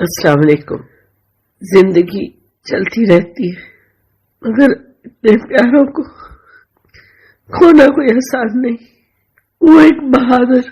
अस्सलाम वालेकुम। जिंदगी चलती रहती है मगर इतने प्यारों को खोना कोई आसान नहीं। वो एक बहादुर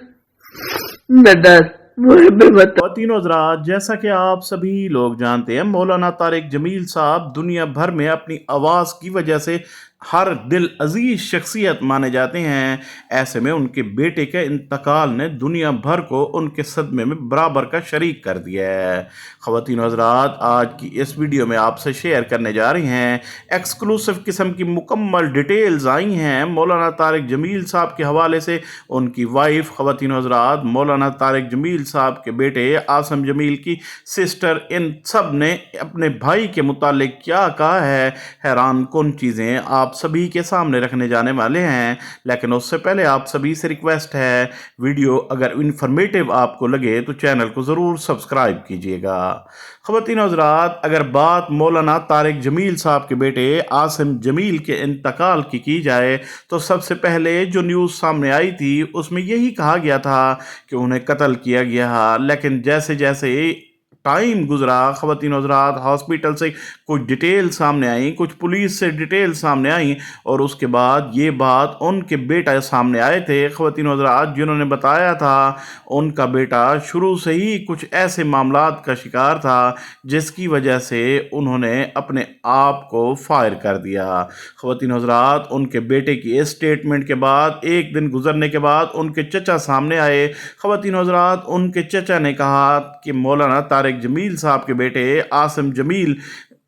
नडर मुहब वतन। खातिन हज़रात, जैसा कि आप सभी लोग जानते हैं, मौलाना तारिक जमील साहब दुनिया भर में अपनी आवाज़ की वजह से हर दिल अजीज शख्सियत माने जाते हैं। ऐसे में उनके बेटे के इंतकाल ने दुनिया भर को उनके सदमे में बराबर का शरीक कर दिया है। ख़वातीन हज़रात, आज की इस वीडियो में आपसे शेयर करने जा रहे हैं एक्सक्लूसिव किस्म की मुकम्मल डिटेल्स आई हैं मौलाना तारिक जमील साहब के हवाले से। उनकी वाइफ ख़वातीन हज़रात, मौलाना तारिक जमील साहब के बेटे आसिम जमील की सिस्टर, इन सब ने अपने भाई के मुतालिक क्या कहा है, हैरान कौन चीज़ें आप सभी के सामने रखने जाने वाले हैं। लेकिन उससे पहले आप सभी से रिक्वेस्ट है, वीडियो अगर इन्फॉर्मेटिव आपको लगे तो चैनल को ज़रूर सब्सक्राइब कीजिएगा। ख़वातीन हज़रात, अगर बात मौलाना तारिक जमील साहब के बेटे आसिम जमील के इंतकाल की जाए तो सबसे पहले जो न्यूज़ सामने आई थी उसमें यही कहा गया था कि उन्हें कत्ल किया गया। लेकिन जैसे जैसे टाइम गुजरा, ख़वातीन हज़रात, हॉस्पिटल से कुछ डिटेल सामने आई, कुछ पुलिस से डिटेल सामने आई और उसके बाद ये बात उनके बेटा सामने आए थे ख़वातीन हज़रात, जिन्होंने बताया था उनका बेटा शुरू से ही कुछ ऐसे मामलात का शिकार था जिसकी वजह से उन्होंने अपने आप को फायर कर दिया। ख़वातीन हज़रात, उनके बेटे की इस स्टेटमेंट के बाद एक दिन गुजरने के बाद उनके चचा सामने आए। ख़वातीन हज़रात, उनके चचा ने कहा कि मौलाना तारिक जमील साहब के बेटे आसिम जमील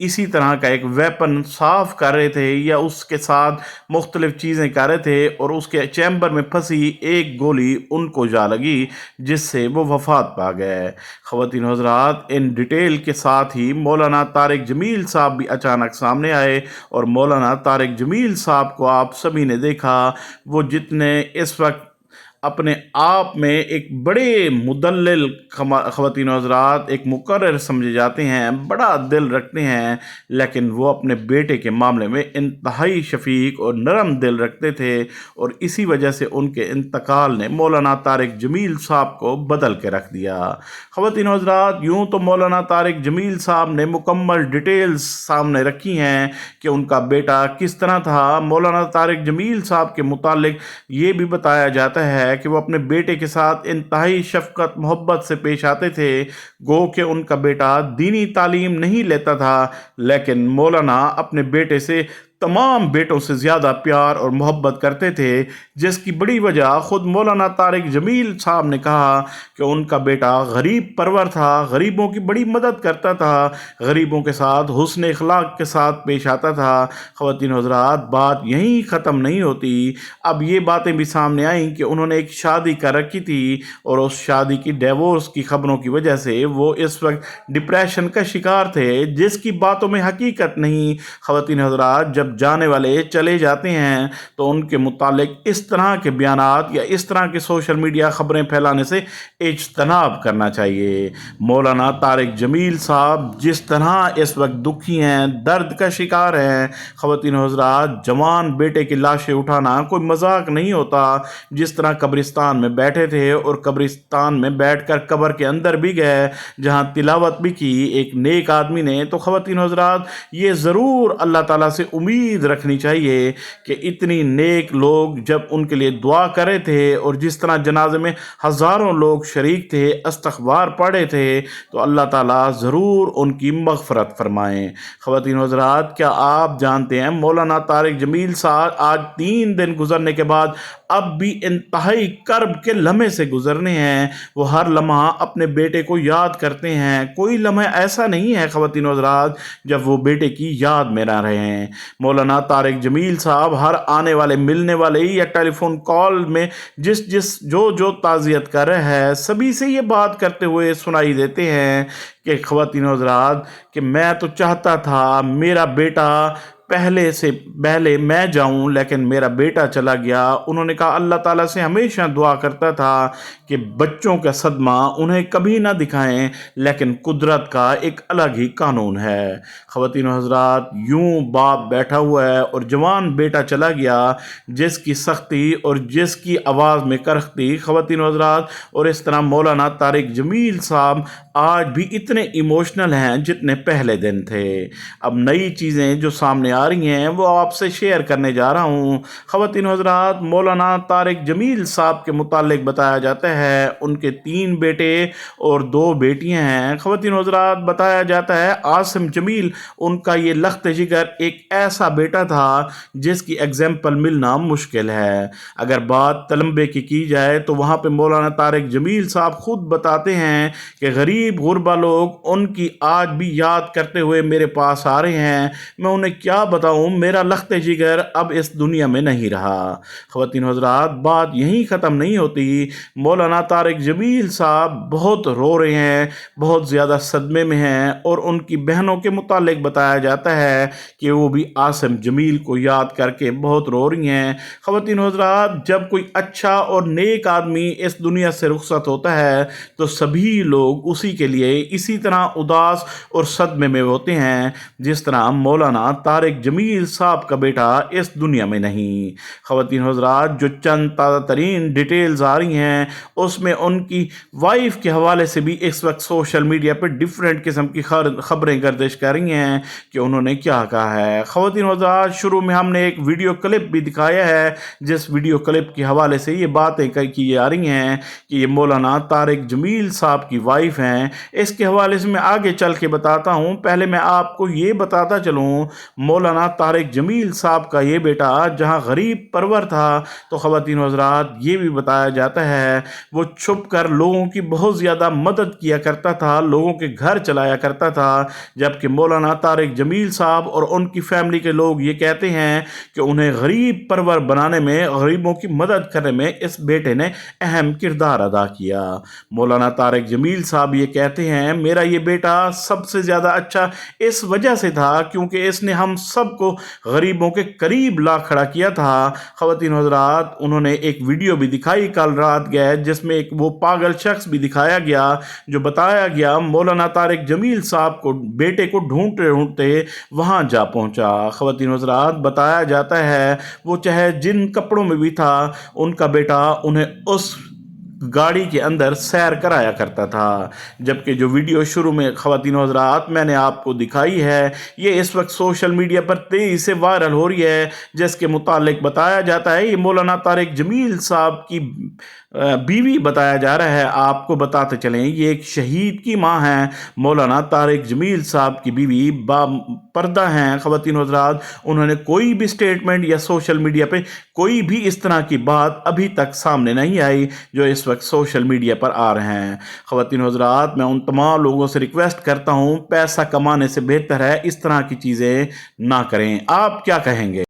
इसी तरह का एक वेपन साफ कर रहे थे या उसके साथ मुख्तलिफ चीज़ें कर रहे थे और उसके चैम्बर में फंसी एक गोली उनको जा लगी जिससे वो वफात पा गए। ख़वातीन हज़रात, इन डिटेल के साथ ही मौलाना तारिक जमील साहब भी अचानक सामने आए और मौलाना तारिक जमील साहब को आप सभी ने देखा, वो जितने इस वक्त अपने आप में एक बड़े मुदल्लिल ख़वातीन हज़रात, एक मुकर्रर समझे जाते हैं, बड़ा दिल रखते हैं, लेकिन वो अपने बेटे के मामले में इंतहाई शफीक और नरम दिल रखते थे और इसी वजह से उनके इंतकाल ने मौलाना तारिक जमील साहब को बदल के रख दिया। ख़वातीन हज़रात, यूँ तो मौलाना तारिक जमील साहब ने मुकम्मल डिटेल्स सामने रखी हैं कि उनका बेटा किस तरह था। मौलाना तारिक जमील साहब के मुतालिक ये भी बताया जाता है कि वो अपने बेटे के साथ इंतहाई शफकत मोहब्बत से पेश आते थे। गो कि उनका बेटा दीनी तालीम नहीं लेता था, लेकिन मौलाना अपने बेटे से तमाम बेटों से ज़्यादा प्यार और मोहब्बत करते थे, जिसकी बड़ी वजह ख़ुद मौलाना तारिक जमील साहब ने कहा कि उनका बेटा गरीब परवर था, गरीबों की बड़ी मदद करता था, गरीबों के साथ हुस्न इखलाक के साथ पेश आता था। ख़वातीन हज़रात, बात यहीं ख़त्म नहीं होती। अब ये बातें भी सामने आईं कि उन्होंने एक शादी कर रखी थी और उस शादी की डिवोर्स की ख़बरों की वजह से वो इस वक्त डिप्रेशन का शिकार थे, जिसकी बातों में हकीकत नहीं। ख़वातीन हज़रात, जब जाने वाले चले जाते हैं तो उनके मुतालिक इस तरह के बयानात या इस तरह के सोशल मीडिया ख़बरें फैलाने से इज्तनाब करना चाहिए। मौलाना तारिक जमील साहब जिस तरह इस वक्त दुखी हैं, दर्द का शिकार हैं, ख़वातीन हज़रात, जवान बेटे की लाशें उठाना कोई मजाक नहीं होता। जिस तरह कब्रिस्तान में बैठे थे और कब्रिस्तान में बैठकर कब्र के अंदर भी गए, जहां तिलावत भी की एक नेक आदमी ने, तो ख़वातीन हज़रात, ये ज़रूर अल्लाह ताला से उम्मीद रखनी चाहिए कि इतनी नेक लोग जब उनके लिए दुआ कर रहे थे और जिस तरह जनाजे में हज़ारों लोग शरीक थे, इस्तग़फ़ार पढ़े थे, तो अल्लाह ताला ज़रूर उनकी मग़फ़रत फरमाएँ। ख़वातीन हज़रात, क्या आप जानते हैं मौलाना तारिक जमील साहब आज 3 दिन गुजरने के बाद अब भी इंतहाई कर्ब के लम्हे से गुजरने हैं। वो हर लम्हा अपने बेटे को याद करते हैं। कोई लम्हा ऐसा नहीं है ख़वातीन हज़रात जब वो बेटे की याद में ना रहे हैं। मौलाना तारिक जमील साहब हर आने वाले मिलने वाले या टेलीफोन कॉल में जिस जो ताज़ियत कर रहे हैं, सभी से ये बात करते हुए सुनाई देते हैं कि ख़वातीन हज़रात, कि मैं तो चाहता था मेरा बेटा पहले मैं जाऊं लेकिन मेरा बेटा चला गया। उन्होंने कहा अल्लाह ताला से हमेशा दुआ करता था कि बच्चों का सदमा उन्हें कभी ना दिखाएं, लेकिन कुदरत का एक अलग ही कानून है। ख़वातीन व हज़रात, यूं बाप बैठा हुआ है और जवान बेटा चला गया जिसकी सख्ती और जिसकी आवाज़ में करख्ती। ख़वातीन व हज़रात, और इस तरह मौलाना तारिक जमील साहब आज भी इतने इमोशनल हैं जितने पहले दिन थे। अब नई चीज़ें जो सामने आ रही हैं वो आपसे शेयर करने जा रहा हूँ। ख़वातीन व हज़रात, मौलाना तारिक जमील साहब के मुतालिक बताया जाता है उनके 3 बेटे और 2 बेटियां हैं। ख़वातीन व हज़रात, बताया जाता है आसिम जमील उनका ये लख्त जिगर एक ऐसा बेटा था जिसकी एग्जाम्पल मिलना मुश्किल है। अगर बात तलम्बे की जाए तो वहाँ पे मौलाना तारिक जमील साहब खुद बताते हैं कि गरीब गुरबा लोग उनकी आज भी याद करते हुए मेरे पास आ रहे हैं। मैं उन्हें क्या बताऊं, मेरा लख्त जिगर अब इस दुनिया में नहीं रहा। ख़वातीन व हज़रात, बात यहीं ख़त्म नहीं होती। मौलाना तारिक जमील साहब बहुत रो रहे हैं, बहुत ज़्यादा सदमे में हैं, और उनकी बहनों के मुतालिक बताया जाता है कि वो भी आसिम जमील को याद करके बहुत रो रही हैं। ख़वातीन व हज़रात, जब कोई अच्छा और नेक आदमी इस दुनिया से रुखसत होता है तो सभी लोग उसी के लिए इसी तरह उदास और सदमे में होते हैं जिस तरह मौलाना तारिक जमील साहब का बेटा इस दुनिया में नहीं। ख़वातीन व हज़रात, जो चंद ताज़ा तरीन डिटेल्स आ रही हैं उसमें उनकी वाइफ के हवाले से भी इस वक्त सोशल मीडिया पर डिफरेंट किस्म की खबरें गर्दिश कर रही हैं कि उन्होंने क्या कहा है। ख़वातीन व हज़रात, शुरू में हमने एक वीडियो क्लिप भी दिखाया है जिस वीडियो क्लिप के हवाले से ये बातें की जा रही हैं कि ये मौलाना तारिक जमील साहब की वाइफ हैं। इसके हवाले से मैं आगे चल के बताता हूँ। पहले मैं आपको ये बताता चलूँ, मौलाना तारिक जमील साहब का ये बेटा जहाँ गरीब परवर था तो ख़वातीन व हज़रात, ये भी बताया जाता है वो छुप कर लोगों की बहुत ज़्यादा मदद किया करता था, लोगों के घर चलाया करता था। जबकि मौलाना तारिक जमील साहब और उनकी फैमिली के लोग ये कहते हैं कि उन्हें गरीब परवर बनाने में, गरीबों की मदद करने में इस बेटे ने अहम किरदार अदा किया। मौलाना तारिक जमील साहब ये कहते हैं मेरा ये बेटा सबसे ज़्यादा अच्छा इस वजह से था क्योंकि इसने हम सबको गरीबों के करीब ला खड़ा किया था। ख़वातीन व हज़रात, उन्होंने एक वीडियो भी दिखाई कल रात गए जिसमें एक वो पागल शख्स भी दिखाया गया जो बताया गया मौलाना तारिक जमील साहब को बेटे को ढूंढते ढूंढते वहाँ जा पहुँचा। ख़वातीन व हज़रात, बताया जाता है वो चाहे जिन कपड़ों में भी था उनका बेटा उन्हें उस गाड़ी के अंदर सैर कराया करता था। जबकि जो वीडियो शुरू में ख़वातीन व हज़रात मैंने आपको दिखाई है ये इस वक्त सोशल मीडिया पर तेज़ी से वायरल हो रही है, जिसके मुतालिक बताया जाता है ये मौलाना तारिक जमील साहब की बीवी बताया जा रहा है। आपको बताते चलें ये एक शहीद की माँ हैं। मौलाना तारिक जमील साहब की बीवी पर्दा हैं। ख़वातीन व हज़रात, उन्होंने कोई भी स्टेटमेंट या सोशल मीडिया पे कोई भी इस तरह की बात अभी तक सामने नहीं आई जो इस वक्त सोशल मीडिया पर आ रहे हैं। ख़वातीन व हज़रात, मैं उन तमाम लोगों से रिक्वेस्ट करता हूँ पैसा कमाने से बेहतर है इस तरह की चीज़ें ना करें। आप क्या कहेंगे?